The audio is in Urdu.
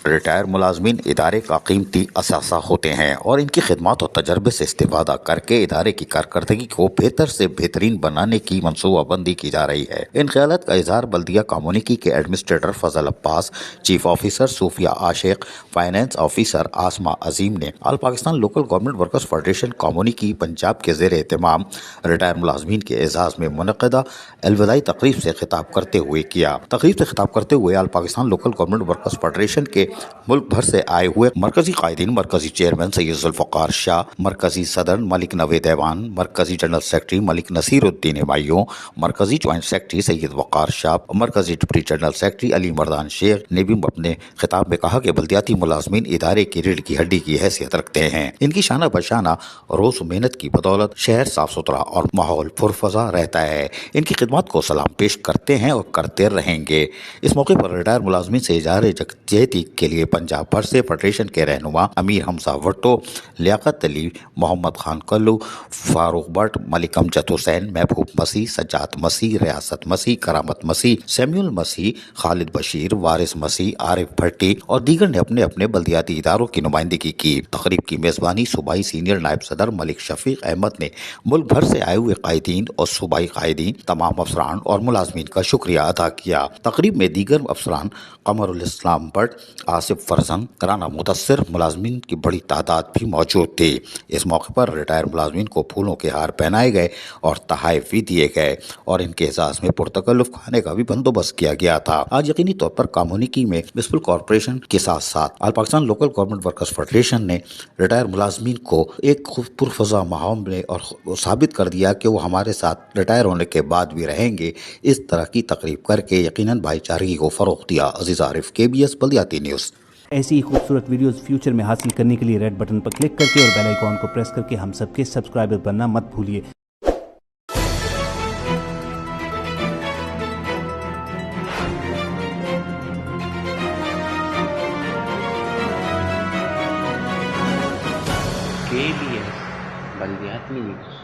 ریٹائر ملازمین ادارے کا قیمتی اثاثہ ہوتے ہیں اور ان کی خدمات اور تجربے سے استفادہ کر کے ادارے کی کارکردگی کو بہتر سے بہترین بنانے کی منصوبہ بندی کی جا رہی ہے۔ ان خیالات کا اظہار بلدیہ کمیونٹی کے ایڈمنسٹریٹر فضل عباس، چیف آفیسر صوفیہ عاشق، فائنانس آفیسر آسمہ عظیم نے all Pakistan local government workers federation community Punjab کے زیر اہتمام ریٹائر ملازمین کے اعزاز میں منعقدہ الوداعی تقریب سے خطاب کرتے ہوئے کیا۔ تقریب سے خطاب کرتے ہوئے all Pakistan local government workers federation کے ملک بھر سے آئے ہوئے مرکزی قائدین، مرکزی چیئرمین سید ذوالفقار شاہ، مرکزی صدر ملک نوید ایوان، مرکزی جنرل سیکرٹری ملک نصیر الدین ہمایوں، مرکزی جوائنٹ سیکرٹری سید وقار شاہ، مرکزی ڈپٹی جنرل سیکرٹری علی مردان شیخ نے بھی اپنے خطاب میں کہا کہ بلدیاتی ملازمین ادارے کی ریڑھ کی ہڈی کی حیثیت رکھتے ہیں۔ ان کی شانہ بشانہ روز محنت کی بدولت شہر صاف ستھرا اور ماحول پرفضا رہتا ہے۔ ان کی خدمات کو سلام پیش کرتے ہیں اور کرتے رہیں گے۔ اس موقع پر ریٹائر ملازمین سے اظہار یکجہتی کے لیے پنجاب بھر سے فیڈریشن کے رہنما امیر حمزہ وٹو، لیاقت علی، محمد خان کلو، فاروق بٹ، ملک امجد حسین، محبوب مسیح، سجاد مسیح، ریاست مسیح، کرامت مسیح، سیمیول مسیح، خالد بشیر، وارث مسیح، عارف بھٹی اور دیگر نے اپنے اپنے بلدیاتی اداروں کی نمائندگی کی۔ تقریب کی میزبانی صوبائی سینئر نائب صدر ملک شفیق احمد نے ملک بھر سے آئے ہوئے قائدین اور صوبائی قائدین، تمام افسران اور ملازمین کا شکریہ ادا کیا۔ تقریب میں دیگر افسران قمر الاسلام بٹ، آصف فرزند، رانا مدثر، ملازمین کی بڑی تعداد بھی موجود تھی۔ اس موقع پر ریٹائر ملازمین کو پھولوں کے ہار پہنائے گئے اور تحائف بھی دیے گئے اور ان کے اعزاز میں پرتکلف کھانے کا بھی بندوبست کیا گیا تھا۔ آج یقینی طور پر کمیونٹی میں میونسپل کارپوریشن کے ساتھ ساتھ all Pakistan local government workers federation نے ریٹائر ملازمین کو ایک پرفضا ماحول میں اور ثابت کر دیا کہ وہ ہمارے ساتھ ریٹائر ہونے کے بعد بھی رہیں گے۔ اس طرح کی تقریب کر کے یقیناً بھائی چارگی کو فروغ دیا۔ عزیز عارف، KBS بلدیاتی نیوز۔ ایسی ہی خوبصورت ویڈیوز فیوچر میں حاصل کرنے کے لیے ریڈ بٹن پر کلک کر کے اور بیل آئیکن کو پریس کر کے ہم سب کے سبسکرائبر بننا مت بھولیے۔ KBS بلدیاتی نیوز۔